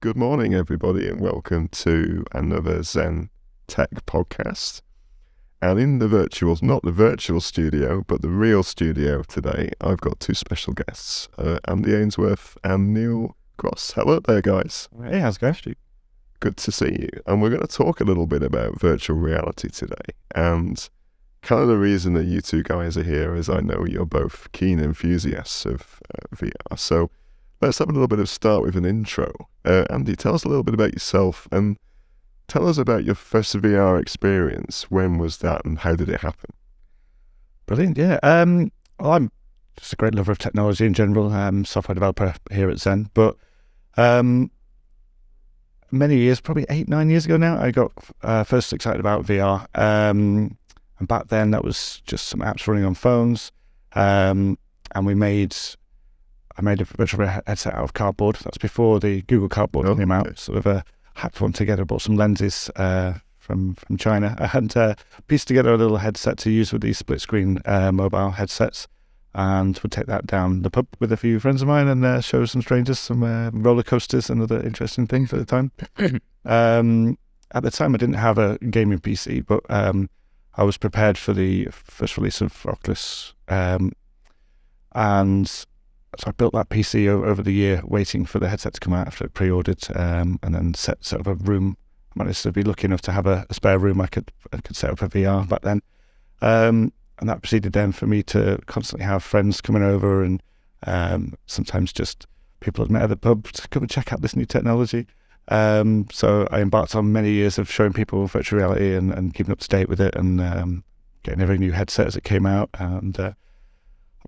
Good morning, everybody, and welcome to another Zen Tech Podcast. And in the not the virtual studio, but the real studio today, I've got two special guests, Andy Ainsworth and Neil Cross. Hello there, guys. Hey, how's it going, Steve? Good to see you. And we're going to talk a little bit about virtual reality today. And kind of the reason that you two guys are here is I know you're both keen enthusiasts of VR. So let's have a little bit of start with an intro. Andy, tell us a little bit about yourself and tell us about your first VR experience. When was that and how did it happen? Brilliant, yeah. Well, I'm just a great lover of technology in general. Software developer here at Zen. But many years, probably 8-9 years ago now, I got first excited about VR. And back then, that was just some apps running on phones. And I made a virtual headset out of cardboard. That's before the Google Cardboard came out. Sort of hacked one together, bought some lenses from China, and pieced together a little headset to use with these split-screen mobile headsets, and would take that down the pub with a few friends of mine and show some strangers some roller coasters and other interesting things at the time. At the time, I didn't have a gaming PC, but I was prepared for the first release of Oculus, and so I built that PC over the year, waiting for the headset to come out after it pre-ordered, and then set up a room. I managed to be lucky enough to have a spare room I could set up a VR back then. And that proceeded then for me to constantly have friends coming over and sometimes just people I'd met at the pub to come and check out this new technology. So I embarked on many years of showing people virtual reality and keeping up to date with it and getting every new headset as it came out. And I'm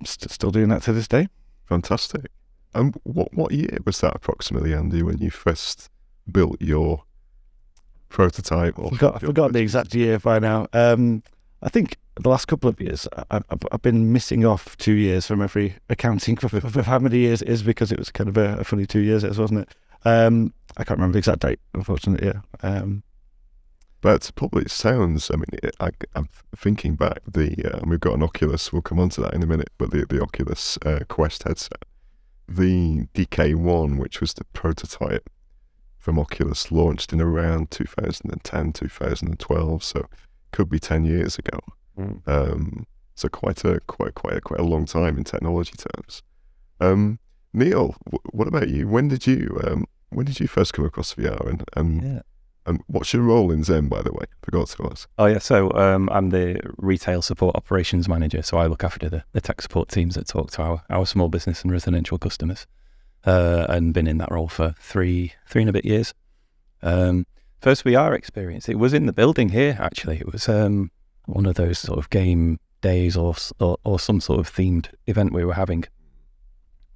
still doing that to this day. Fantastic. And what year was that approximately, Andy, when you first built your prototype? I've forgotten the exact year by now. I think the last couple of years, I've been missing off 2 years from every accounting of how many years it is, because it was kind of a funny 2 years, wasn't it? I can't remember the exact date, unfortunately, yeah. But probably sounds, I mean, I'm thinking back, we've got an Oculus, we'll come on to that in a minute, but the Oculus Quest headset, the DK1, which was the prototype from Oculus, launched in around 2010, 2012, so could be 10 years ago. So quite a long time in technology terms. Neil, what about you? When did you first come across VR and what's your role in Zen, by the way? Forgot to ask. Oh yeah, so I'm the retail support operations manager, so I look after the tech support teams that talk to our small business and residential customers, and been in that role for three and a bit years. First VR experience, it was in the building here, actually. It was one of those sort of game days or some sort of themed event we were having.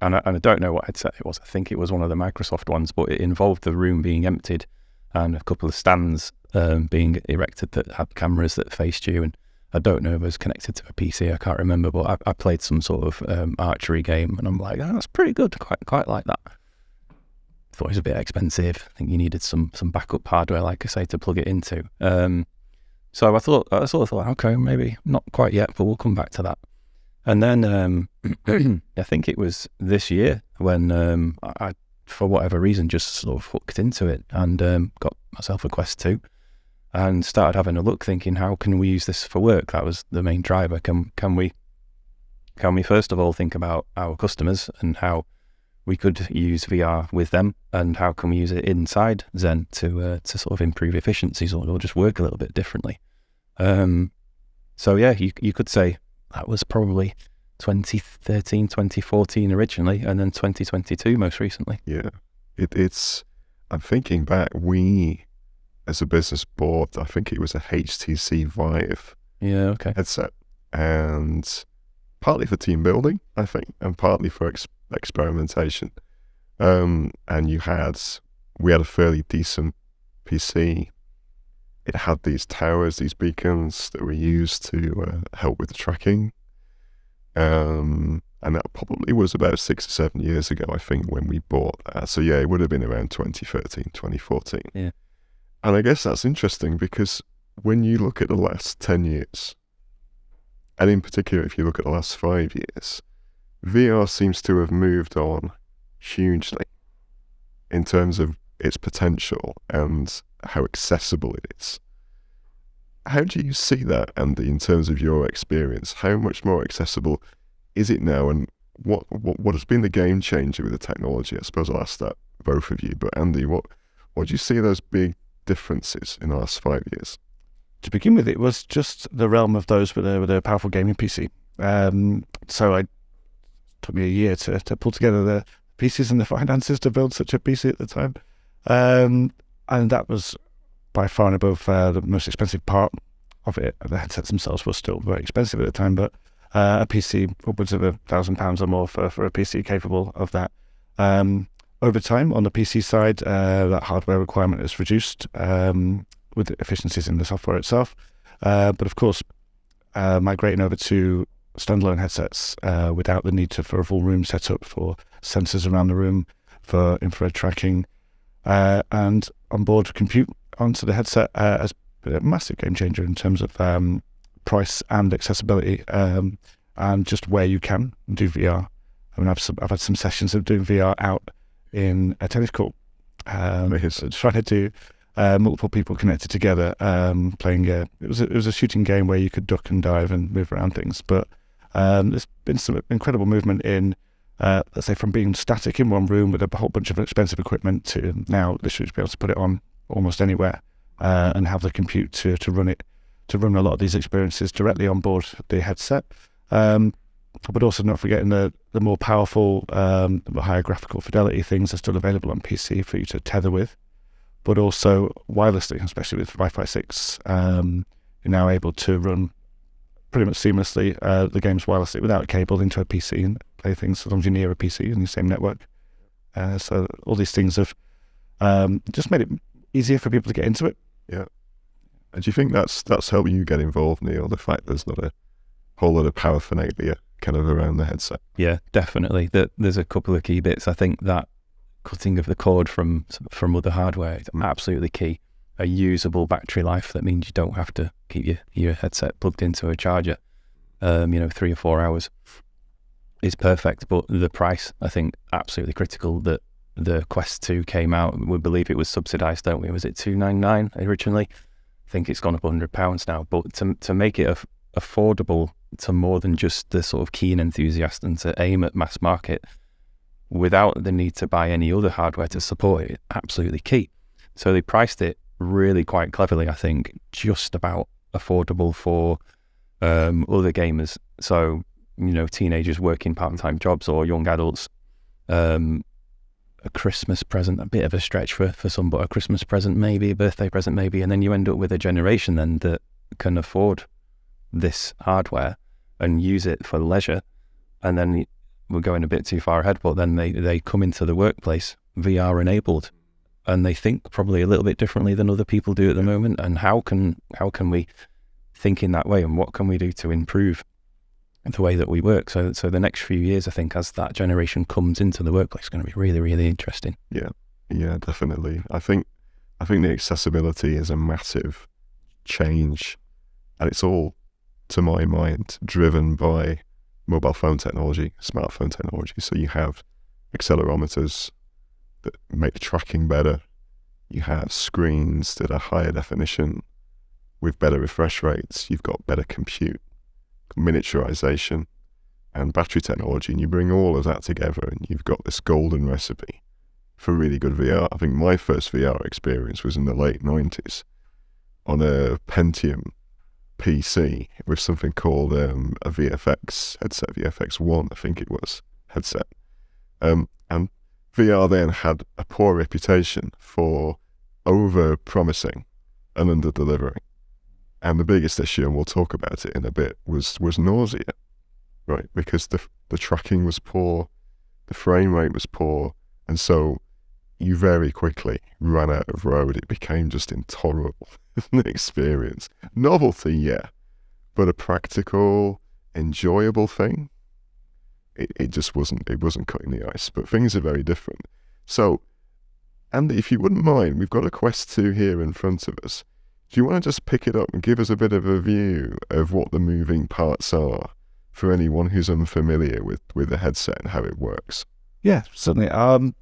And I don't know what headset it was. I think it was one of the Microsoft ones, but it involved the room being emptied and a couple of stands being erected that had cameras that faced you. And I don't know if it was connected to a PC, I can't remember, but I played some sort of archery game, and I'm like, oh, that's pretty good, quite like that. Thought it was a bit expensive. I think you needed some backup hardware, like I say, to plug it into. So I sort of thought, okay, maybe not quite yet, but we'll come back to that. And then I think it was this year when I, for whatever reason, just sort of hooked into it and got myself a Quest 2 and started having a look, thinking, how can we use this for work? That was the main driver. Can we first of all think about our customers and how we could use VR with them, and how can we use it inside Zen to sort of improve efficiencies or just work a little bit differently? So yeah, you could say that was probably 2013, 2014 originally, and then 2022 most recently. Yeah, I'm thinking back, we as a business bought, I think it was a HTC Vive headset, and partly for team building, I think, and partly for experimentation. And we had a fairly decent PC. It had these towers, these beacons that were used to help with the tracking. And that probably was about 6 or 7 years ago, I think, when we bought that. So yeah, it would have been around 2013, 2014. Yeah. And I guess that's interesting because when you look at the last 10 years, and in particular if you look at the last 5 years, VR seems to have moved on hugely in terms of its potential and how accessible it is. How do you see that, Andy, in terms of your experience? How much more accessible is it now, and what has been the game changer with the technology? I suppose I'll ask that both of you, but Andy, what do you see those big differences in the last 5 years? To begin with, it was just the realm of those with a powerful gaming PC. So it took me a year to pull together the pieces and the finances to build such a PC at the time. And that was by far and above the most expensive part of it. The headsets themselves were still very expensive at the time, but a PC upwards of £1,000 or more for a PC capable of that. Over time, on the PC side, that hardware requirement is reduced with efficiencies in the software itself. But of course, migrating over to standalone headsets without the need for a full room setup for sensors around the room, for infrared tracking, and onboard compute onto the headset has been a massive game changer in terms of price and accessibility, and just where you can do VR. I mean, I've had some sessions of doing VR out in a tennis court, trying to do multiple people connected together, playing. It was a shooting game where you could duck and dive and move around things. But there's been some incredible movement in, let's say, from being static in one room with a whole bunch of expensive equipment to now literally be able to put it on almost anywhere and have the compute to run a lot of these experiences directly on board the headset. But also not forgetting the more powerful, the higher graphical fidelity things are still available on PC for you to tether with, but also wirelessly, especially with Wi-Fi 6. You're now able to run pretty much seamlessly the games wirelessly without a cable into a PC and play things as long as you're near a PC in the same network. So all these things have just made it easier for people to get into it. Yeah. And do you think that's helping you get involved, Neil, the fact there's not a whole lot of paraphernalia kind of around the headset? Yeah, definitely. There's a couple of key bits. I think that cutting of the cord from other hardware is absolutely key. A usable battery life, that means you don't have to keep your headset plugged into a charger 3 or 4 hours is perfect. But the price, I think, absolutely critical. That the Quest 2 came out, we believe it was subsidised, don't we? Was it $299 originally? I think it's gone up £100 now. But to make it affordable to more than just the sort of keen enthusiast and to aim at mass market without the need to buy any other hardware to support it, absolutely key. So they priced it really quite cleverly, I think, just about affordable for other gamers. So, teenagers working part-time jobs or young adults, a Christmas present, a bit of a stretch for some, but a Christmas present maybe, a birthday present maybe, and then you end up with a generation then that can afford this hardware and use it for leisure. And then we're going a bit too far ahead, but then they come into the workplace VR enabled, and they think probably a little bit differently than other people do at the moment. And how can we think in that way, and what can we do to improve the way that we work? So the next few years, I think, as that generation comes into the workplace, is going to be really, really interesting. Yeah, definitely. I think the accessibility is a massive change, and it's all, to my mind, driven by mobile phone technology, smartphone technology. So you have accelerometers that make the tracking better. You have screens that are higher definition with better refresh rates. You've got better compute, miniaturization, and battery technology. And you bring all of that together and you've got this golden recipe for really good VR. I think my first VR experience was in the late 90s on a Pentium PC with something called a VFX headset, VFX1, I think it was, headset. And VR then had a poor reputation for over-promising and under-delivering. And the biggest issue, and we'll talk about it in a bit, was nausea, right? Because the tracking was poor, the frame rate was poor, and so you very quickly ran out of road. It became just intolerable experience. Novelty, yeah, but a practical, enjoyable thing, it just wasn't cutting the ice. But things are very different. So, Andy, if you wouldn't mind, we've got a Quest 2 here in front of us. Do you want to just pick it up and give us a bit of a view of what the moving parts are for anyone who's unfamiliar with the headset and how it works? Yeah, certainly.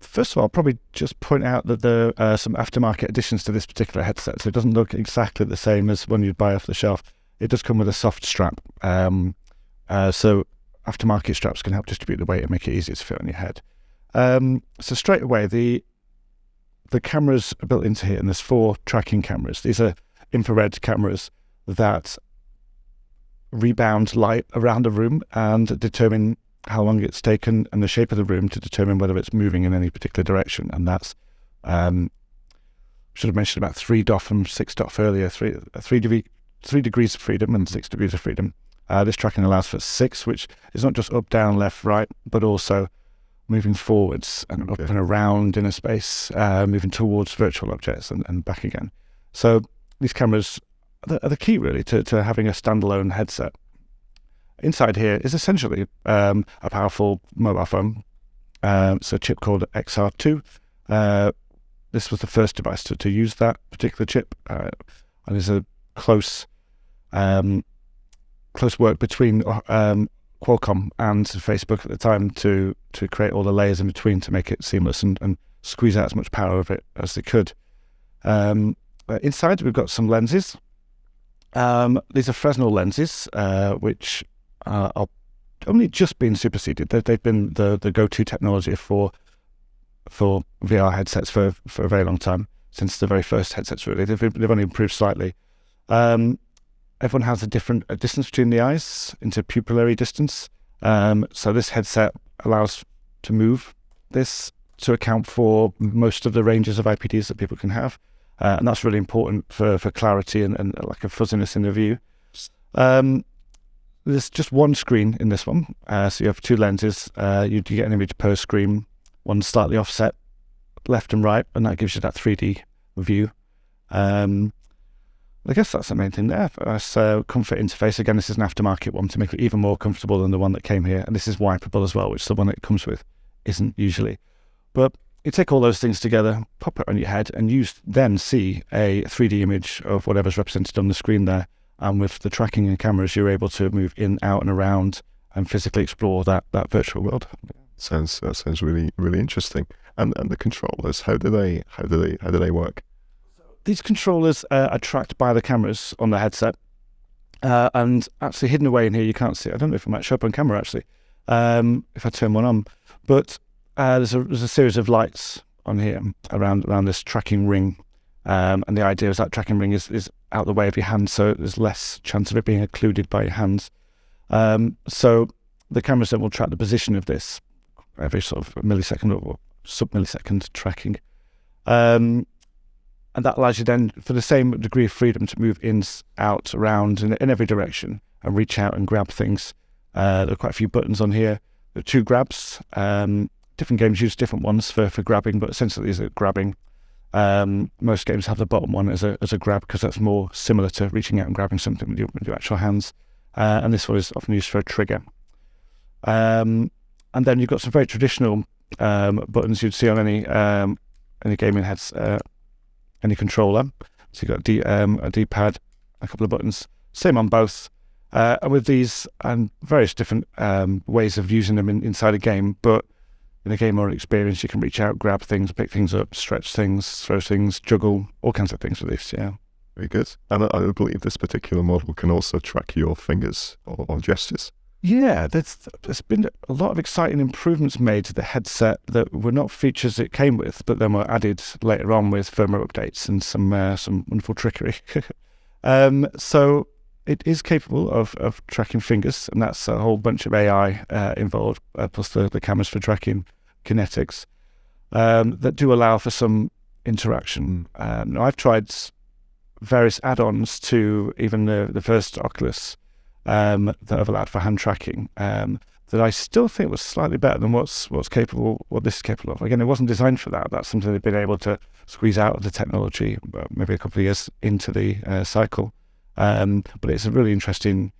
First of all, I'll probably just point out that there are some aftermarket additions to this particular headset. So it doesn't look exactly the same as one you'd buy off the shelf. It does come with a soft strap. So aftermarket straps can help distribute the weight and make it easier to fit on your head. So straight away, the cameras are built into here, and there's 4 tracking cameras. These are infrared cameras that rebound light around a room and determine how long it's taken and the shape of the room to determine whether it's moving in any particular direction. And that's, should have mentioned about 3 DOF and 6 DOF earlier, 3 degrees of freedom and 6 degrees of freedom. This tracking allows for 6, which is not just up, down, left, right, but also moving forwards and up and around in a space, moving towards virtual objects and back again. So these cameras are the key, really, to having a standalone headset. Inside here is essentially a powerful mobile phone. It's a chip called XR2. This was the first device to use that particular chip. And there's a close work between Qualcomm and Facebook at the time to create all the layers in between to make it seamless and squeeze out as much power of it as they could. Inside, we've got some lenses. These are Fresnel lenses, which are only just been superseded. They've been the go-to technology for VR headsets for a very long time, since the very first headsets, really. They've only improved slightly. Everyone has a different distance between the eyes, interpupillary distance. So this headset allows to move this to account for most of the ranges of IPDs that people can have. And that's really important for clarity and like a fuzziness in the view. There's just one screen in this one. So you have 2 lenses. You get an image per screen, one slightly offset left and right, and that gives you that 3D view. I guess that's the main thing there. So comfort interface, again, this is an aftermarket one to make it even more comfortable than the one that came here. And this is wipeable as well, which the one that it comes with isn't usually. But you take all those things together, pop it on your head, and you then see a 3D image of whatever's represented on the screen there. And with the tracking and cameras, you're able to move in, out, and around and physically explore that virtual world. Sounds really, really interesting. And the controllers, how do they work? These controllers are tracked by the cameras on the headset, and actually hidden away in here. You can't see it. I don't know if it might show up on camera actually, if I turn one on. But there's a series of lights on here around this tracking ring, and the idea is that tracking ring is out the way of your hand, so there's less chance of it being occluded by your hands. So the cameras then will track the position of this every sort of millisecond or sub-millisecond tracking. And that allows you then, for the same degree of freedom, to move in, out, around, in every direction and reach out and grab things. There are quite a few buttons on here. There are 2 grabs. Different games use different ones for grabbing, but essentially these are grabbing. Most games have the bottom one as a grab because that's more similar to reaching out and grabbing something with your actual hands. And this one is often used for a trigger. And then you've got some very traditional buttons you'd see on any gaming heads. Any controller. So you've got a D-pad, a couple of buttons, same on both. And with these and various different ways of using them inside a game, but in a game or experience, you can reach out, grab things, pick things up, stretch things, throw things, juggle, all kinds of things with this, yeah. Very good. And I believe this particular model can also track your fingers or gestures. Yeah, there's been a lot of exciting improvements made to the headset that were not features it came with, but then were added later on with firmware updates and some wonderful trickery. So it is capable of tracking fingers, and that's a whole bunch of AI involved, plus the cameras for tracking kinetics that do allow for some interaction. Now I've tried various add-ons to even the first Oculus that have allowed for hand tracking, that I still think was slightly better than what this is capable of. Again, it wasn't designed for that. That's something they've been able to squeeze out of the technology maybe a couple of years into the cycle. But it's a really interesting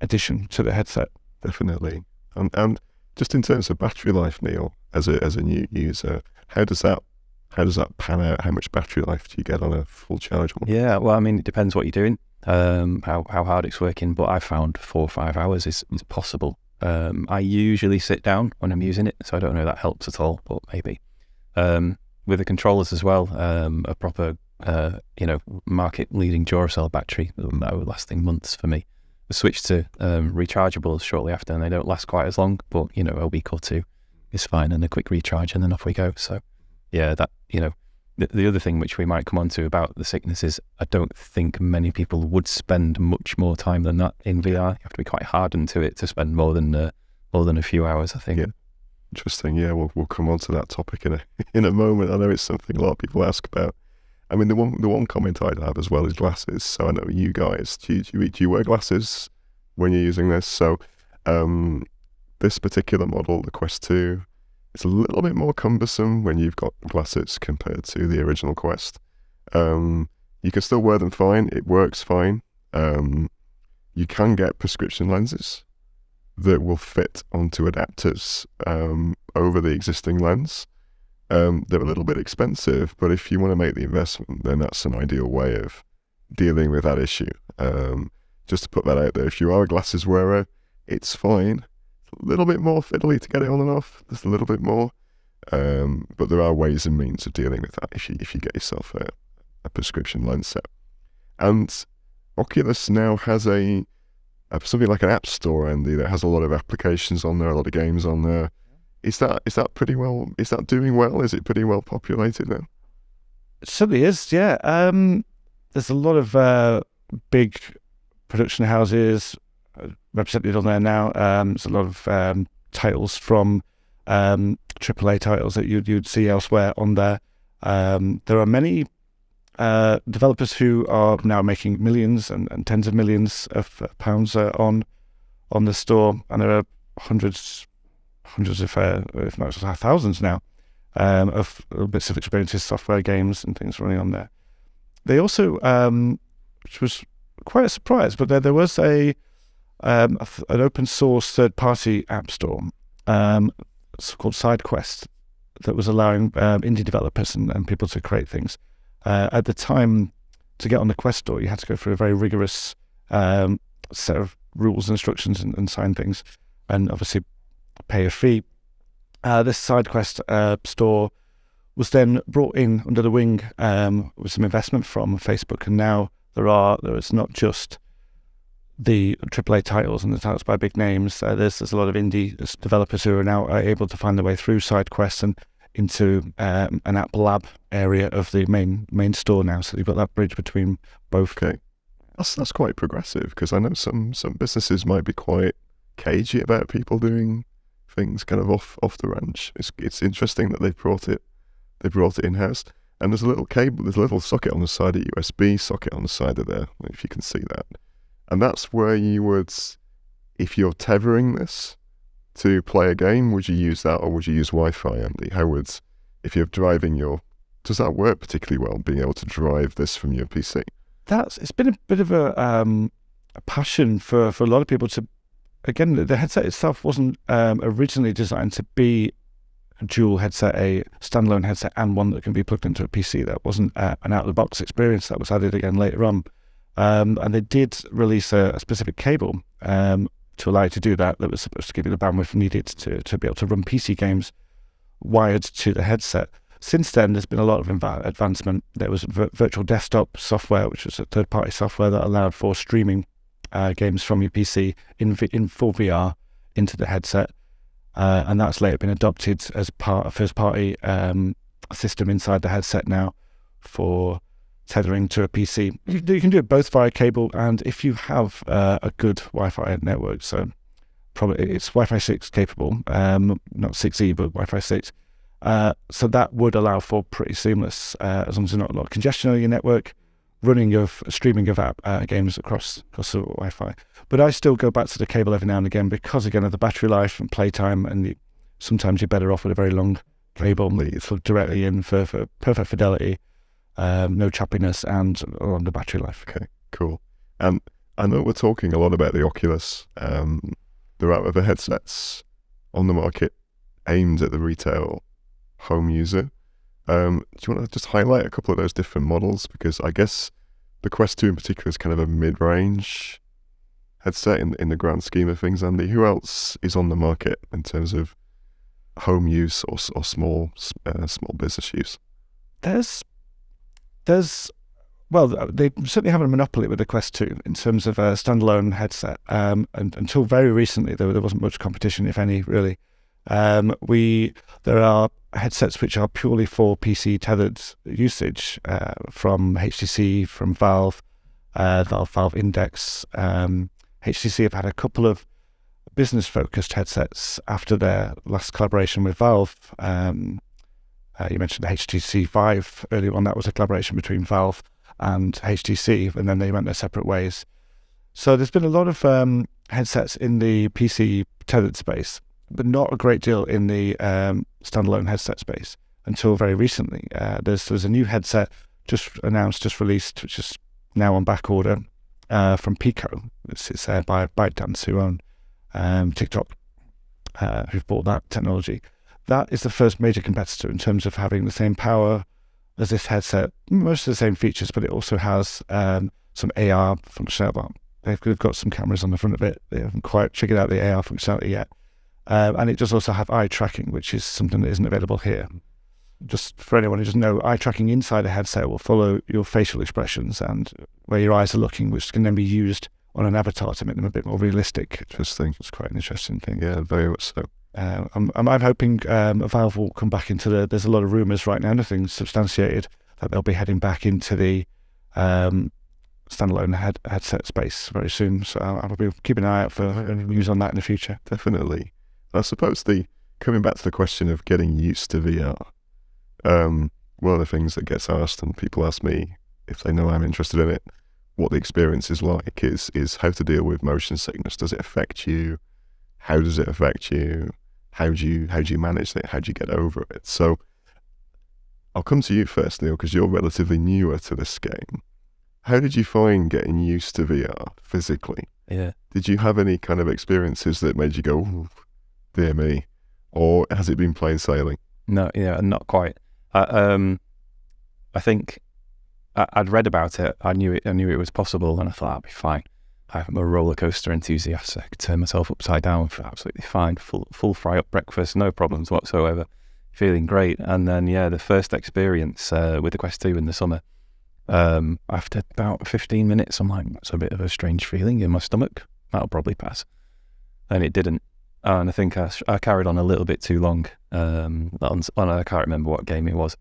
addition to the headset. Definitely. And just in terms of battery life, Neil, as a new user, how does that pan out? How much battery life do you get on a full charge one? Yeah, well, I mean, it depends what you're doing, how hard it's working, but I found 4 or 5 hours is possible. I usually sit down when I'm using it, so I don't know if that helps at all, but maybe. With the controllers as well, a proper, market-leading Duracell battery that was lasting months for me. I switched to rechargeables shortly after, and they don't last quite as long, but, a week or two is fine, and a quick recharge, and then off we go. So, yeah, that, the other thing which we might come on to about the sickness is I don't think many people would spend much more time than that in VR. You have to be quite hardened to it to spend more than a few hours, I think. Yeah. Interesting. Yeah, we'll come on to that topic in a moment. I know it's something a lot of people ask about. I mean, the one comment I'd have as well is glasses. So I know you guys, do you wear glasses when you're using this? So this particular model, the Quest 2, it's a little bit more cumbersome when you've got glasses compared to the original Quest. You can still wear them fine. It works fine. You can get prescription lenses that will fit onto adapters over the existing lens. They're a little bit expensive, but if you want to make the investment, then that's an ideal way of dealing with that issue. Just to put that out there, if you are a glasses wearer, it's fine. It's a little bit more fiddly to get it on and off, just a little bit more. But there are ways and means of dealing with that if you get yourself a prescription lens set. And Oculus now has something like an app store, Andy, that has a lot of applications on there, a lot of games on there. Is that pretty well? Is that doing well? Is it pretty well populated now? It certainly is. Yeah. There's a lot of big production houses represented on there now. There's a lot of titles from AAA titles that you'd see elsewhere on there. There are many developers who are now making millions and tens of millions of pounds on the store, and there are hundreds if not thousands now of bits of experiences, software, games, and things running on there. They also, which was quite a surprise, but there was an open source third-party app store it's called SideQuest that was allowing indie developers and people to create things. At the time, to get on the Quest store, you had to go through a very rigorous set of rules and instructions and sign things, and obviously pay a fee. This SideQuest store was then brought in under the wing with some investment from Facebook, and now there is not just the AAA titles and the titles by big names. There's a lot of indie developers who are now able to find their way through SideQuest and into an app lab area of the main store now. So you've got that bridge between both. Okay, that's quite progressive, because I know some businesses might be quite cagey about people doing things kind of off the ranch. It's interesting that they brought it in house. And there's a little cable, there's a little socket on the side, a USB socket on the side of there, if you can see that. And that's where you would, if you're tethering this to play a game, would you use that, or would you use Wi-Fi, Andy? If you're driving does that work particularly well, being able to drive this from your PC? It's been a bit of a passion for a lot of people to, again, the headset itself wasn't originally designed to be a dual headset, a standalone headset, and one that can be plugged into a PC. That wasn't an out-of-the-box experience. That was added again later on. And they did release a specific cable to allow you to do that was supposed to give you the bandwidth needed to be able to run PC games wired to the headset. Since then, there's been a lot of advancement. There was virtual desktop software, which was a third-party software that allowed for streaming games from your PC in full VR into the headset. And that's later been adopted as part of first-party system inside the headset now for tethering to a PC. You can do it both via cable, and if you have a good Wi-Fi network, so probably it's Wi-Fi 6 capable, not 6E, but Wi-Fi 6. So that would allow for pretty seamless, as long as there's not a lot of congestion on your network, streaming of games across the Wi-Fi. But I still go back to the cable every now and again because, again, of the battery life and playtime, and sometimes you're better off with a very long cable plug directly in for perfect fidelity, no choppiness, and on the battery life. Okay, cool. And I know we're talking a lot about the Oculus. There are other headsets on the market aimed at the retail home user. Do you want to just highlight a couple of those different models? Because I guess the Quest 2 in particular is kind of a mid-range headset in the grand scheme of things, Andy? Who else is on the market in terms of home use or small business use? There's well, they certainly have a monopoly with the Quest 2 in terms of a standalone headset. And until very recently, there wasn't much competition, if any, really. There are headsets which are purely for PC tethered usage from HTC, from Valve, Valve Index. HTC have had a couple of business-focused headsets after their last collaboration with Valve. You mentioned the HTC Vive earlier on. That was a collaboration between Valve and HTC, and then they went their separate ways. So there's been a lot of headsets in the PC tethered space, but not a great deal in the standalone headset space until very recently. There's a new headset just released, which is now on back order from Pico. It's by ByteDance, who own TikTok, who've bought that technology. That is the first major competitor in terms of having the same power as this headset, most of the same features, but it also has some AR functionality. They've got some cameras on the front of it. They haven't quite figured out the AR functionality yet. And it does also have eye tracking, which is something that isn't available here. Just for anyone who doesn't know, eye tracking inside a headset will follow your facial expressions and where your eyes are looking, which can then be used on an avatar to make them a bit more realistic. Interesting. It's quite an interesting thing. Yeah, very much so. I'm hoping Valve will come back into there's a lot of rumours right now, nothing substantiated, that they'll be heading back into the standalone headset space very soon. So I'll be keeping an eye out for any news on that in the future. Definitely. I suppose coming back to the question of getting used to VR, one of the things that gets asked, and people ask me if they know I'm interested in it, what the experience is like, is how to deal with motion sickness. Does it affect you? How does it affect you? How do you manage it? How do you get over it? So I'll come to you first, Neil, because you're relatively newer to this game. How did you find getting used to VR physically? Yeah. Did you have any kind of experiences that made you go, "Ooh, dear me," or has it been plain sailing? No, yeah, not quite. I think I'd read about it. I knew it was possible, and I thought I'd be fine. I'm a roller coaster enthusiast, so I could turn myself upside down for absolutely fine. Full fry up breakfast, no problems whatsoever. Feeling great. And then, the first experience with the Quest 2 in the summer, after about 15 minutes, I'm like, that's a bit of a strange feeling in my stomach. That'll probably pass. And it didn't. And I think I carried on a little bit too long. I can't remember what game it was.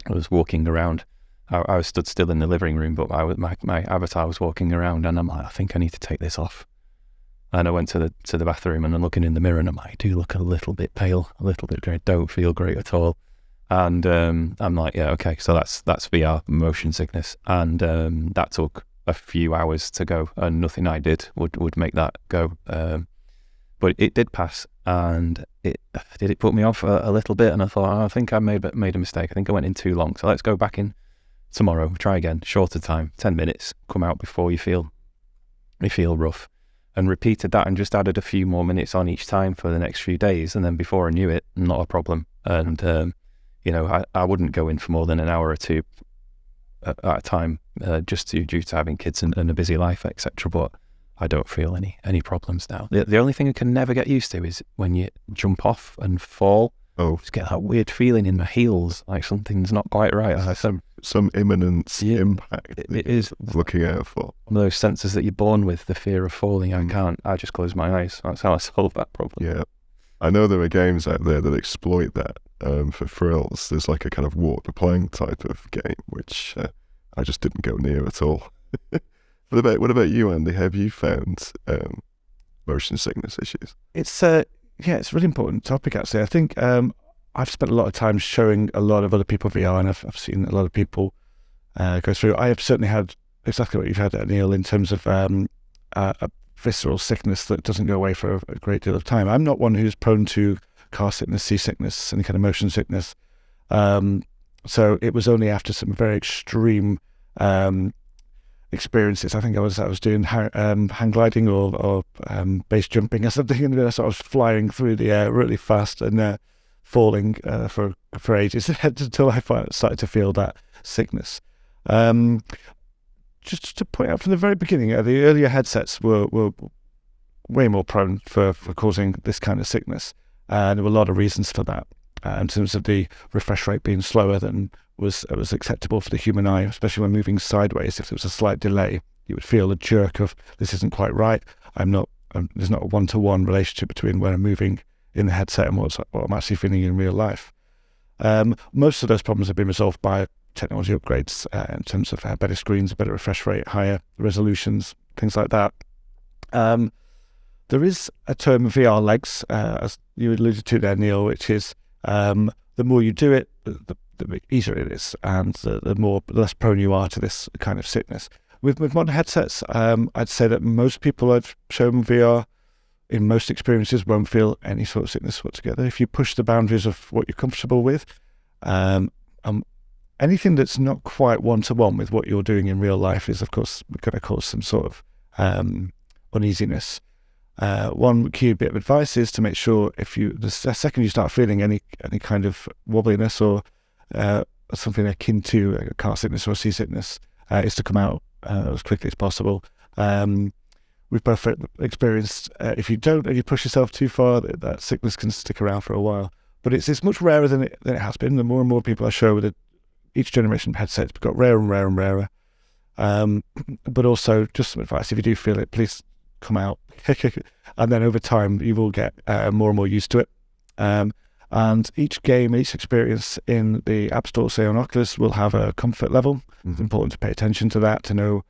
I was walking around. I was stood still in the living room, but my avatar was walking around, and I'm like, I think I need to take this off. And I went to the bathroom, and I'm looking in the mirror, and I'm like, I do look a little bit pale, a little bit great, don't feel great at all. And I'm like, yeah, okay, so that's VR, motion sickness. And that took a few hours to go, and nothing I did would make that go. But it did pass, and it put me off a little bit, and I thought, I think I made a mistake. I think I went in too long, so let's go back in tomorrow, try again, shorter time, 10 minutes, come out before you feel rough. And repeated that and just added a few more minutes on each time for the next few days. And then before I knew it, not a problem. And, I wouldn't go in for more than an hour or two at a time, just due to having kids and a busy life, etc. But I don't feel any problems now. The only thing I can never get used to is when you jump off and fall. Oh, just get that weird feeling in my heels, like something's not quite right. I have some imminent impact. It is looking out for one of those senses that you're born with, the fear of falling. I just close my eyes. That's how I solve that problem. Yeah, I know there are games out there that exploit that for thrills. There's like a kind of walk the plank type of game, which I just didn't go near at all. What about you, Andy? Have you found motion sickness issues? It's a really important topic, actually. I think I've spent a lot of time showing a lot of other people VR, and I've seen a lot of people go through. I have certainly had exactly what you've had, Neil, in terms of a visceral sickness that doesn't go away for a great deal of time. I'm not one who's prone to car sickness, seasickness, any kind of motion sickness. So it was only after some very extreme experiences. I think I was doing hang gliding or base jumping or something, and I was flying through the air really fast and falling for ages until I started to feel that sickness. just to point out from the very beginning, the earlier headsets were way more prone for causing this kind of sickness. And there were a lot of reasons for that, in terms of the refresh rate being slower than was acceptable for the human eye, especially when moving sideways. If there was a slight delay, you would feel a jerk of, this isn't quite right. There's not a one-to-one relationship between where I'm moving in the headset and what I'm actually feeling in real life. Most of those problems have been resolved by technology upgrades, in terms of better screens, better refresh rate, higher resolutions, things like that. There is a term, VR legs, as you alluded to there, Neil, which is the more you do it, the easier it is, and the less prone you are to this kind of sickness. With modern headsets, I'd say that most people I've shown VR, in most experiences, won't feel any sort of sickness whatsoever. If you push the boundaries of what you're comfortable with, anything that's not quite one-to-one with what you're doing in real life is, of course, going to cause some sort of uneasiness. One key bit of advice is to make sure the second you start feeling any kind of wobbliness or something akin to a car sickness or a seasickness, is to come out as quickly as possible. We've both experienced, if you don't and you push yourself too far, that sickness can stick around for a while. But it's much rarer than it has been. The more and more people I show with each generation of headsets got rarer and rarer and rarer. But also, just some advice, if you do feel it, please come out. And then over time, you will get more and more used to it. And each game, each experience in the App Store, say on Oculus, will have a comfort level. Mm-hmm. It's important to pay attention to that, to know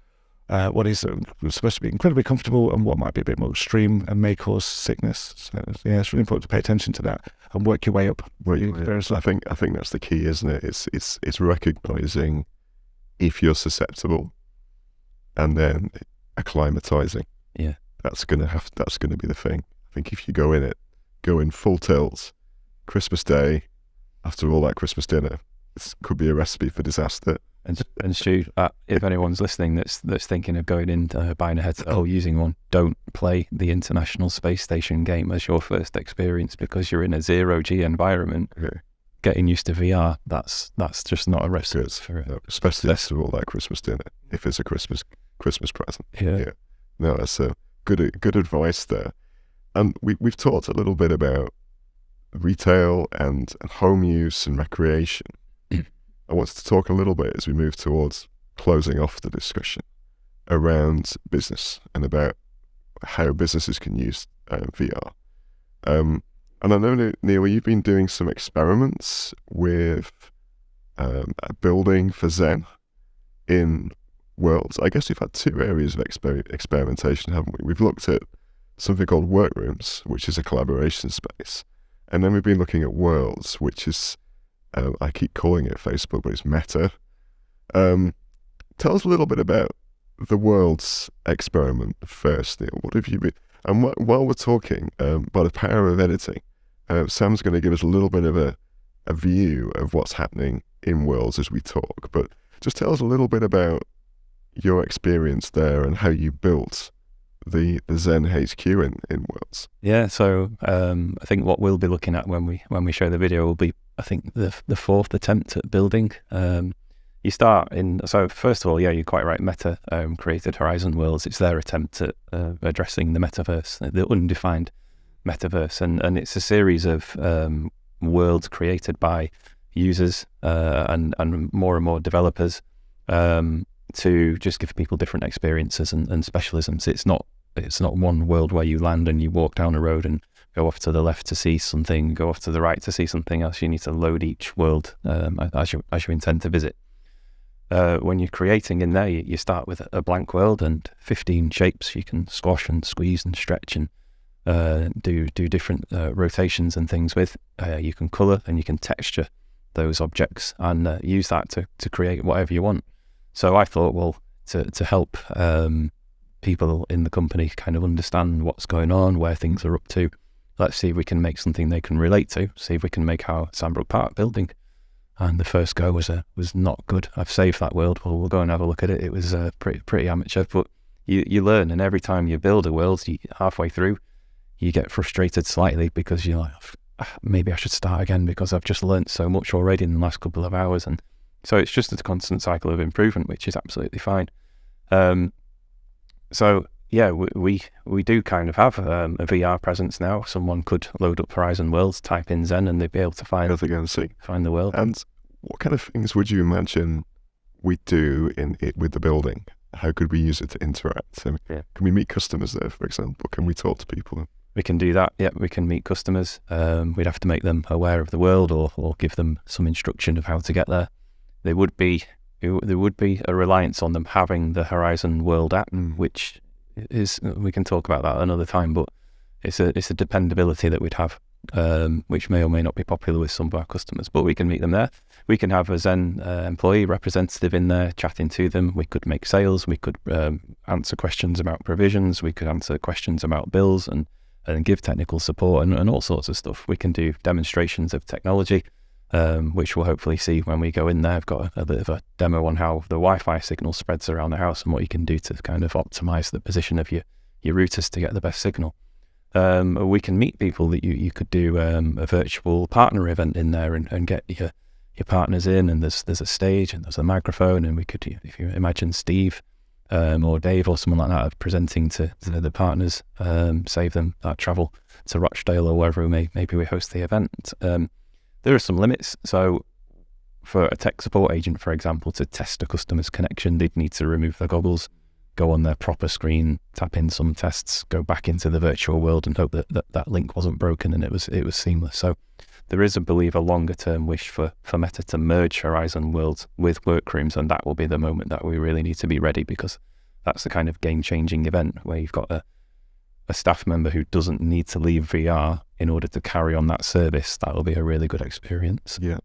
what is supposed to be incredibly comfortable and what might be a bit more extreme and may cause sickness. So yeah, it's really important to pay attention to that and work your way up. I think that's the key, isn't it? It's recognizing if you're susceptible and then acclimatizing. Yeah, that's gonna be the thing. I think if you go in full tilt, Christmas Day, after all that Christmas dinner, this could be a recipe for disaster. And Stu, if anyone's listening that's thinking of going in buying a headset or using one, don't play the International Space Station game as your first experience, because you're in a zero-G environment. Okay. Getting used to VR, that's just not a recipe for it. No, especially after all that Christmas dinner, if it's a Christmas present. Yeah. No, that's good advice there. And we've talked a little bit about retail and home use and recreation. I wanted to talk a little bit as we move towards closing off the discussion around business and about how businesses can use VR. And I know, Neil, you've been doing some experiments with building for Zen in worlds. I guess we've had two areas of experimentation, haven't we? We've looked at something called workrooms, which is a collaboration space. And then we've been looking at worlds, which is, I keep calling it Facebook, but it's Meta. Tell us a little bit about the worlds experiment first, Neil. What have you been... And while we're talking, by the power of editing, Sam's going to give us a little bit of a view of what's happening in worlds as we talk. But just tell us a little bit about your experience there and how you built the Zen HQ in worlds. Yeah, so I think what we'll be looking at when we show the video will be, I think, the fourth attempt at building. You start in, so first of all, yeah, you're quite right, Meta created Horizon Worlds. It's their attempt at addressing the metaverse, the undefined metaverse, and it's a series of worlds created by users and more developers to just give people different experiences and specialisms. It's not one world where you land and you walk down a road and go off to the left to see something, go off to the right to see something else. You need to load each world as you intend to visit. When you're creating in there, you start with a blank world and 15 shapes you can squash and squeeze and stretch and do different rotations and things with. You can colour and you can texture those objects and use that to create whatever you want. So I thought, well, to help people in the company kind of understand what's going on, where things are up to, let's see if we can make something they can relate to, see if we can make our Sandbrook Park building. And the first go was not good. I've saved that world. We'll go and have a look at it. It was pretty amateur, but you learn, and every time you build a world, halfway through, you get frustrated slightly because you're like, maybe I should start again because I've just learnt so much already in the last couple of hours. And so it's just a constant cycle of improvement, which is absolutely fine. So yeah, we do kind of have a VR presence now. Someone could load up Horizon Worlds, type in Zen, and they'd be able to find the world. And what kind of things would you imagine we do in it with the building? How could we use it to interact? Can we meet customers there, for example? Can we talk to people? We can do that. Yeah, we can meet customers. We'd have to make them aware of the world, or give them some instruction of how to get there. There would be a reliance on them having the Horizon World app, which is, we can talk about that another time, but it's a dependability that we'd have, which may or may not be popular with some of our customers, but we can meet them there. We can have a Zen employee representative in there chatting to them. We could make sales. We could answer questions about provisions. We could answer questions about bills and give technical support and all sorts of stuff. We can do demonstrations of technology, which we'll hopefully see when we go in there. I've got a bit of a demo on how the Wi-Fi signal spreads around the house and what you can do to kind of optimize the position of your routers to get the best signal. We can meet people that you could do a virtual partner event in there and get your partners in, and there's a stage and there's a microphone, and we could, if you imagine Steve or Dave or someone like that presenting to the partners, save them that travel to Rochdale or wherever maybe we host the event. There are some limits. So for a tech support agent, for example, to test a customer's connection, they'd need to remove their goggles, go on their proper screen, tap in some tests, go back into the virtual world and hope that link wasn't broken and it was seamless. So there is, I believe, a longer term wish for Meta to merge Horizon Worlds with Workrooms, and that will be the moment that we really need to be ready, because that's the kind of game-changing event where you've got a staff member who doesn't need to leave VR in order to carry on that service. That will be a really good experience. Yeah.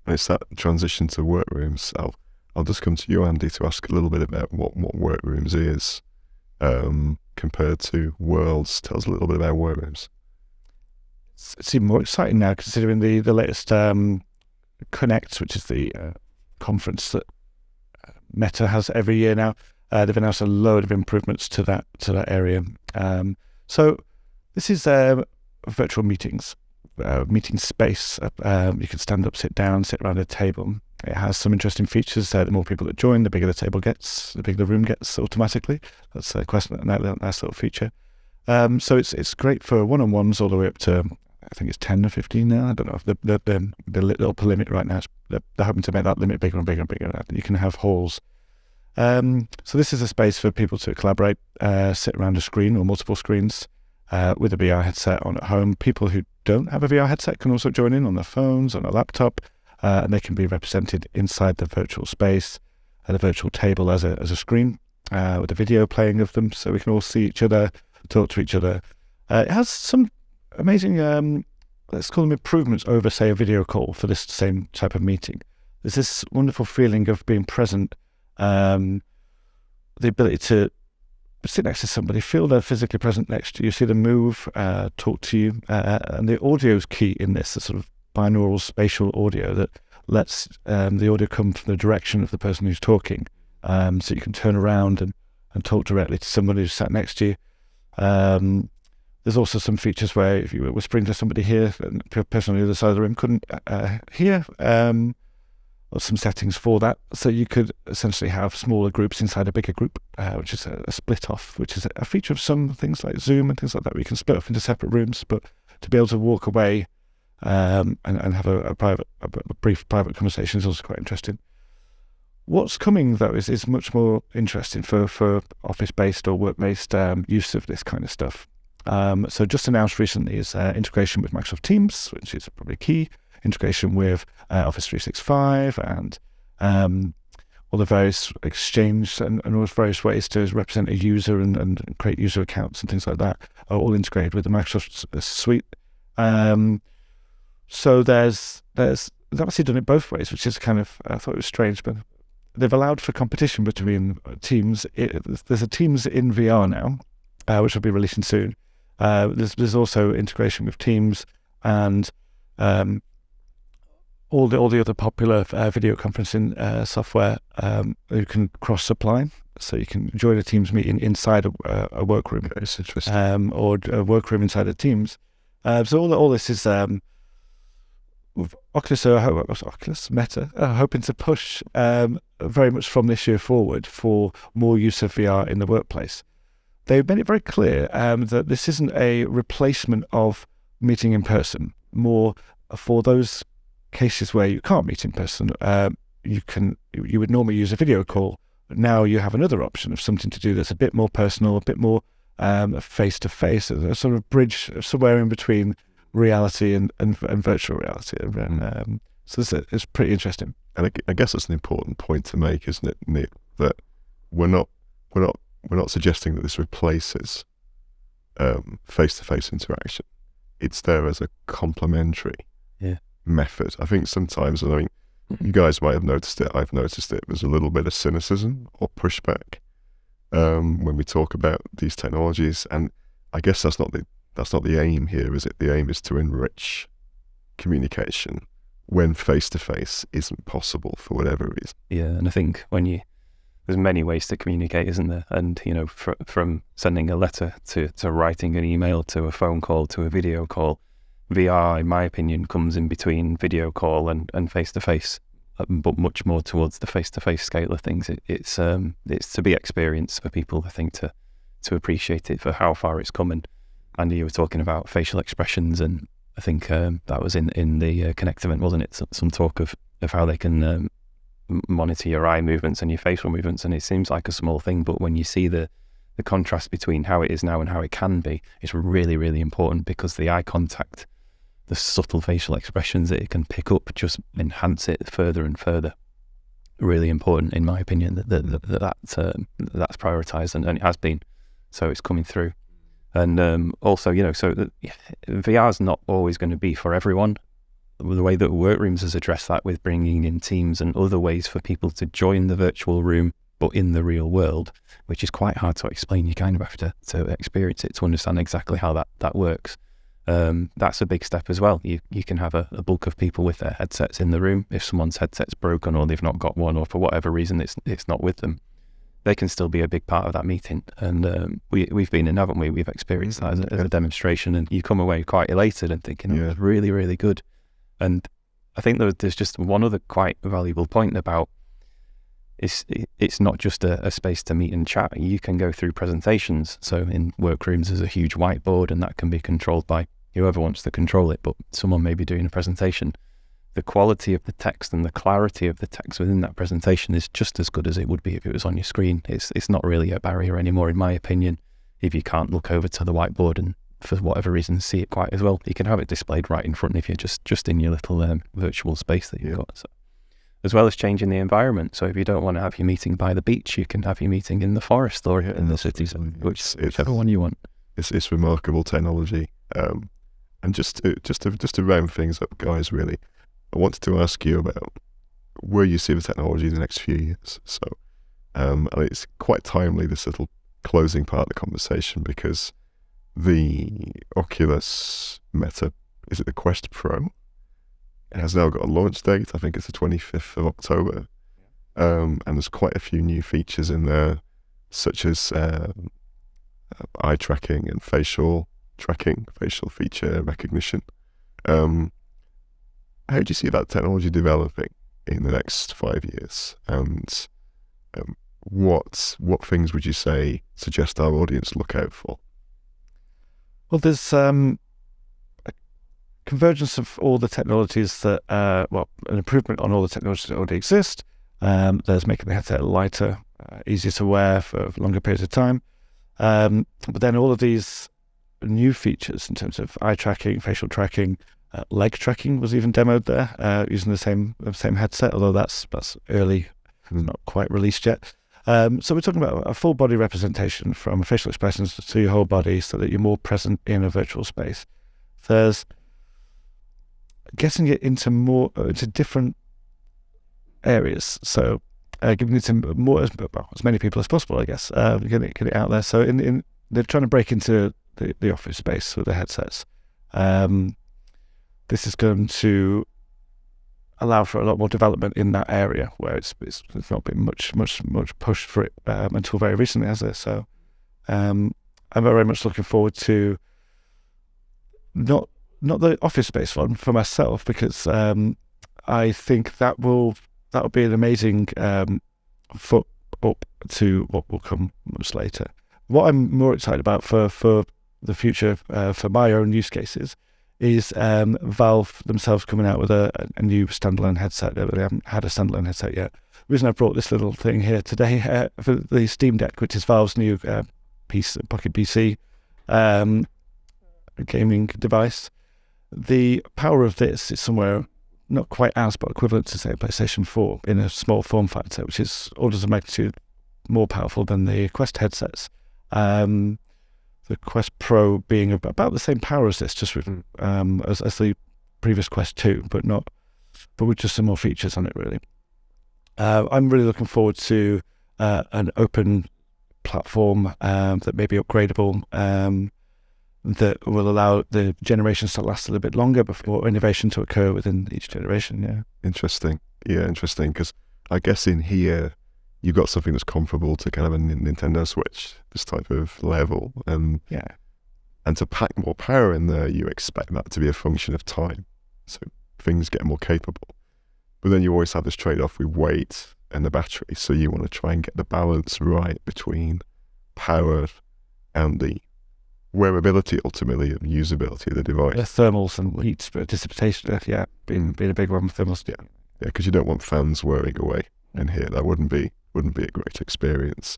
And it's that transition to Workrooms. I'll just come to you, Andy, to ask a little bit about what Workrooms is compared to Worlds. Tell us a little bit about Workrooms. It's even more exciting now, considering the latest Connect, which is the conference that Meta has every year now. They've announced a load of improvements to that area. So this is virtual meetings, meeting space. You can stand up, sit down, sit around a table. It has some interesting features. The more people that join, the bigger the table gets, the bigger the room gets automatically. That's a question, nice little feature. So it's great for one-on-ones all the way up to, I think it's 10 or 15 now. I don't know if the upper limit right now, they're hoping to make that limit bigger and bigger and bigger. You can have halls. So this is a space for people to collaborate, sit around a screen or multiple screens with a VR headset on at home. People who don't have a VR headset can also join in on their phones, on a laptop, and they can be represented inside the virtual space at a virtual table as a screen with a video playing of them, so we can all see each other, talk to each other. It has some amazing, let's call them improvements over, say, a video call for this same type of meeting. There's this wonderful feeling of being present, the ability to sit next to somebody, feel they're physically present next to you, see them move, talk to you, and the audio is key in this, the sort of binaural spatial audio that lets the audio come from the direction of the person who's talking, so you can turn around and talk directly to somebody who's sat next to you. There's also some features where if you were whispering to somebody here, the person on the other side of the room couldn't hear, or some settings for that. So you could essentially have smaller groups inside a bigger group, which is a split off, which is a feature of some things like Zoom and things like that. We can split off into separate rooms, but to be able to walk away and have a brief private conversation is also quite interesting. What's coming, though, is much more interesting for office-based or work-based use of this kind of stuff. So just announced recently is integration with Microsoft Teams, which is probably key, integration with Office 365 and all the various Exchange and all the various ways to represent a user and create user accounts and things like that are all integrated with the Microsoft suite. So they've obviously done it both ways, which is kind of, I thought it was strange, but they've allowed for competition between teams. There's a Teams in VR now, which will be releasing soon. There's also integration with Teams and all the other popular video conferencing software you can cross-supply. So you can join a Teams meeting inside a workroom, or a workroom inside a Teams. So all this is with Oculus Meta hoping to push very much from this year forward for more use of VR in the workplace. They made it very clear that this isn't a replacement of meeting in person. More for those cases where you can't meet in person, you would normally use a video call. But now you have another option of something to do that's a bit more personal, a bit more face-to-face, a sort of bridge somewhere in between reality and virtual reality. So it's pretty interesting. And I guess that's an important point to make, isn't it, Nick? That we're not suggesting that this replaces face-to-face interaction. It's there as a complementary method. I think sometimes, you guys might have noticed it, I've noticed it, there's a little bit of cynicism or pushback when we talk about these technologies. And I guess that's not the aim here, is it? The aim is to enrich communication when face-to-face isn't possible for whatever reason. Yeah, and I think there's many ways to communicate, isn't there? And, from sending a letter to writing an email to a phone call to a video call, VR, in my opinion, comes in between video call and face-to-face, but much more towards the face-to-face scale of things. It's to be experienced for people, I think, to appreciate it for how far it's come. And Andy, you were talking about facial expressions, and I think that was in the Connect event, wasn't it? Some talk of how they can monitor your eye movements and your facial movements, and it seems like a small thing, but when you see the contrast between how it is now and how it can be, it's really, really important, because the eye contact, the subtle facial expressions that it can pick up, just enhance it further and further. Really important, in my opinion, that's prioritised, and it has been, so it's coming through. And also, VR is not always going to be for everyone. The way that Workrooms has addressed that, with bringing in Teams and other ways for people to join the virtual room but in the real world, which is quite hard to explain. You kind of have to experience it to understand exactly how that works. That's a big step as well. You can have a bulk of people with their headsets in the room. If someone's headset's broken, or they've not got one, or for whatever reason it's not with them, they can still be a big part of that meeting. And we've been in, haven't we? We've experienced that as a demonstration, and you come away quite elated and thinking, it was really, really good. And I think there's just one other quite valuable point about it's not just a space to meet and chat. You can go through presentations. So in Workrooms, there's a huge whiteboard, and that can be controlled by whoever wants to control it, but someone may be doing a presentation. The quality of the text and the clarity of the text within that presentation is just as good as it would be if it was on your screen. It's not really a barrier anymore, in my opinion, if you can't look over to the whiteboard and for whatever reason see it quite as well. You can have it displayed right in front of you, just in your little virtual space that you've got. So, as well as changing the environment. So if you don't want to have your meeting by the beach, you can have your meeting in the forest or in the city, whichever one you want. It's remarkable technology. And just to round things up, guys, really, I wanted to ask you about where you see the technology in the next few years. So it's quite timely, this little closing part of the conversation, because the Oculus Meta, is it the Quest Pro? It has now got a launch date. I think it's the 25th of October. And there's quite a few new features in there, such as eye tracking and facial tracking, facial feature recognition. How do you see that technology developing in the next 5 years? And what things would you say suggest our audience look out for? Well, there's a convergence of all the technologies that, an improvement on all the technologies that already exist. There's making the headset lighter, easier to wear for longer periods of time. But then all of these new features in terms of eye tracking, facial tracking, leg tracking was even demoed there using the same headset, although that's early, not quite released yet. So we're talking about a full body representation from facial expressions to your whole body, so that you're more present in a virtual space. There's getting it into different areas. So giving it to as many people as possible, I guess. Get it out there. So they're trying to break into the office space with the headsets. This is going to allow for a lot more development in that area where it's not been much push for it until very recently, has there? So I'm very much looking forward to not the office space one for myself, because I think that will be an amazing foot up to what will come much later. What I'm more excited about for the future, for my own use cases, is Valve themselves coming out with a new standalone headset. They haven't had a standalone headset yet. The reason I brought this little thing here today for the Steam Deck, which is Valve's new Pocket PC gaming device. The power of this is somewhere not quite as, but equivalent to, say, PlayStation 4 in a small form factor, which is orders of magnitude more powerful than the Quest headsets. The Quest Pro being about the same power as this, just with as the previous Quest 2, but with just some more features on it, really. I'm really looking forward to an open platform that may be upgradable, that will allow the generations to last a little bit longer before innovation to occur within each generation. Yeah. Interesting. Because I guess in here you've got something that's comparable to kind of a Nintendo Switch, this type of level, and to pack more power in there, you expect that to be a function of time, so things get more capable. But then you always have this trade-off with weight and the battery, so you want to try and get the balance right between power and the wearability, ultimately, and usability of the device. Thermals and heat dissipation, being a big one with thermals. Yeah, because you don't want fans whirring away in here. That wouldn't be a great experience.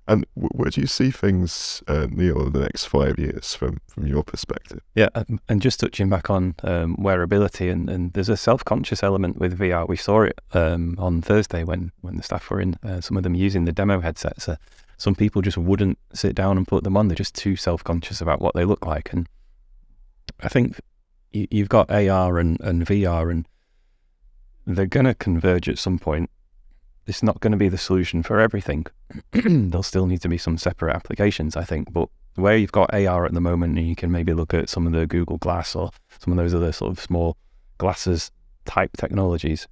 And where do you see things, Neil, in the next 5 years from your perspective? Yeah, and just touching back on wearability, and there's a self-conscious element with VR. We saw it on Thursday when the staff were in, some of them using the demo headsets. Some people just wouldn't sit down and put them on. They're just too self-conscious about what they look like. And I think you've got AR and VR, and they're going to converge at some point. It's not going to be the solution for everything. There'll still need to be some separate applications, I think. But where you've got AR at the moment, and you can maybe look at some of the Google Glass or some of those other sort of small glasses type technologies,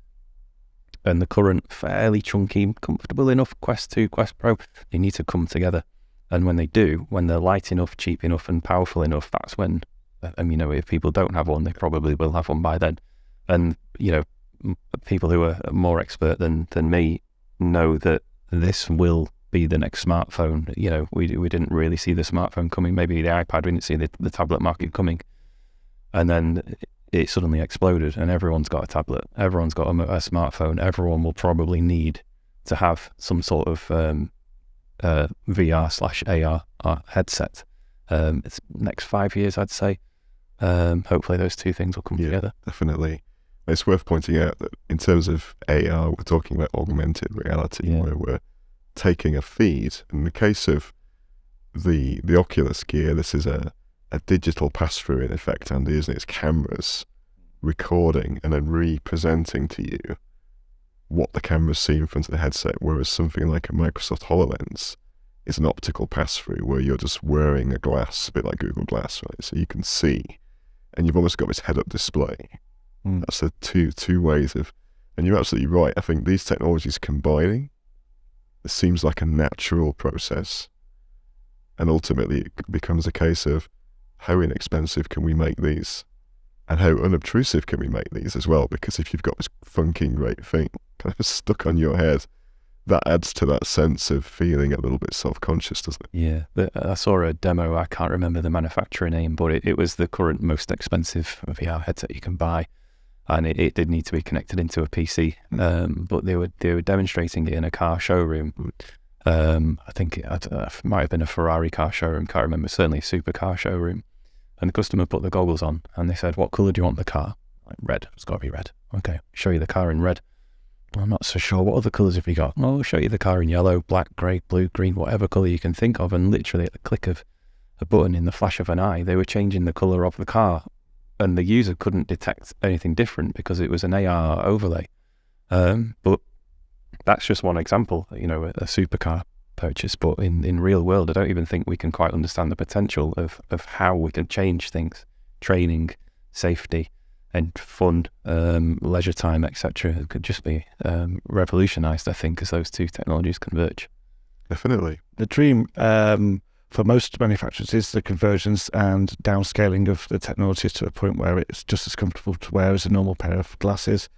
and the current fairly chunky, comfortable enough Quest 2, Quest Pro, they need to come together. And when they do, when they're light enough, cheap enough, and powerful enough, that's when, if people don't have one, they probably will have one by then. And, people who are more expert than me know that this will be the next smartphone. We didn't really see the smartphone coming. Maybe the iPad, we didn't see the tablet market coming. And then it suddenly exploded, and everyone's got a tablet. Everyone's got a smartphone. Everyone will probably need to have some sort of VR/AR headset. It's next 5 years, I'd say. Hopefully those two things will come together. Definitely. It's worth pointing out that in terms of AR, we're talking about augmented reality, where we're taking a feed. In the case of the Oculus Gear, this is a digital pass-through, in effect, Andy, isn't it? It's cameras recording and then representing to you what the cameras see in front of the headset, whereas something like a Microsoft HoloLens is an optical pass-through where you're just wearing a glass, a bit like Google Glass, right? So you can see, and you've almost got this head-up display. That's the two ways of, and you're absolutely right. I think these technologies combining, it seems like a natural process, and ultimately it becomes a case of how inexpensive can we make these, and how unobtrusive can we make these as well? Because if you've got this funky great thing kind of stuck on your head, that adds to that sense of feeling a little bit self-conscious, doesn't it? Yeah, I saw a demo. I can't remember the manufacturer name, but it was the current most expensive VR headset you can buy. And it did need to be connected into a PC, but they were demonstrating it in a car showroom. I think it might have been a Ferrari car showroom, can't remember, certainly a supercar showroom. And the customer put the goggles on, and they said, "What colour do you want the car?" Like, red. It's got to be red. Okay, show you the car in red. I'm not so sure. What other colours have you got? Oh, I'll show you the car in yellow, black, grey, blue, green, whatever colour you can think of. And literally at the click of a button, in the flash of an eye, they were changing the colour of the car. And the user couldn't detect anything different because it was an AR overlay. But that's just one example, a supercar purchase. But in real world, I don't even think we can quite understand the potential of how we can change things. Training, safety, and fun, leisure time, etc. It could just be revolutionised, I think, as those two technologies converge. Definitely. The dream for most manufacturers is the convergence and downscaling of the technologies to a point where it's just as comfortable to wear as a normal pair of glasses.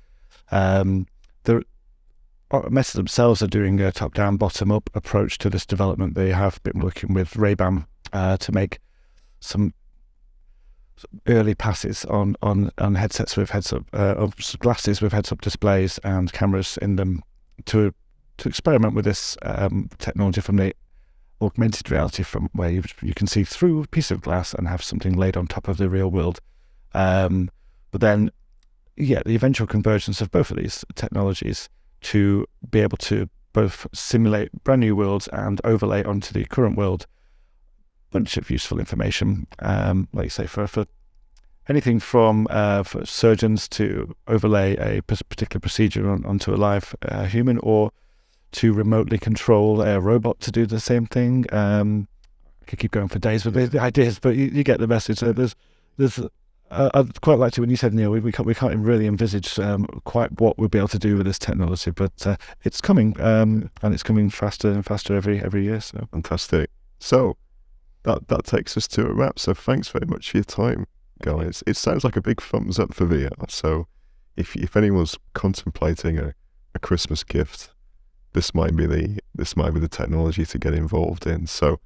I Meta themselves are doing a top-down, bottom-up approach to this development. They have been working with Ray-Ban to make some early passes on headsets with heads-up glasses with heads-up displays and cameras in them to experiment with this technology from the augmented reality, from where you can see through a piece of glass and have something laid on top of the real world. But then, the eventual convergence of both of these technologies to be able to both simulate brand new worlds and overlay onto the current world a bunch of useful information, like you say, for anything from for surgeons to overlay a particular procedure onto a live human, or to remotely control a robot to do the same thing. I could keep going for days with the ideas, but you get the message. So there's I'd quite like to, when you said, Neil, we can't really envisage quite what we'll be able to do with this technology, but it's coming, and it's coming faster and faster every year. So fantastic. So that takes us to a wrap. So thanks very much for your time, guys. It sounds like a big thumbs up for VR. So if anyone's contemplating a Christmas gift, this might be the technology to get involved in. So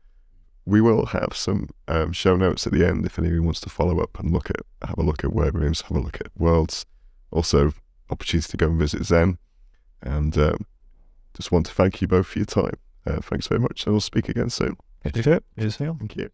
we will have some show notes at the end if anyone wants to follow up and have a look at Workrooms, have a look at Worlds. Also, opportunity to go and visit Zen. And just want to thank you both for your time. Thanks very much, and we'll speak again soon. Cheers, Neil. Thank you.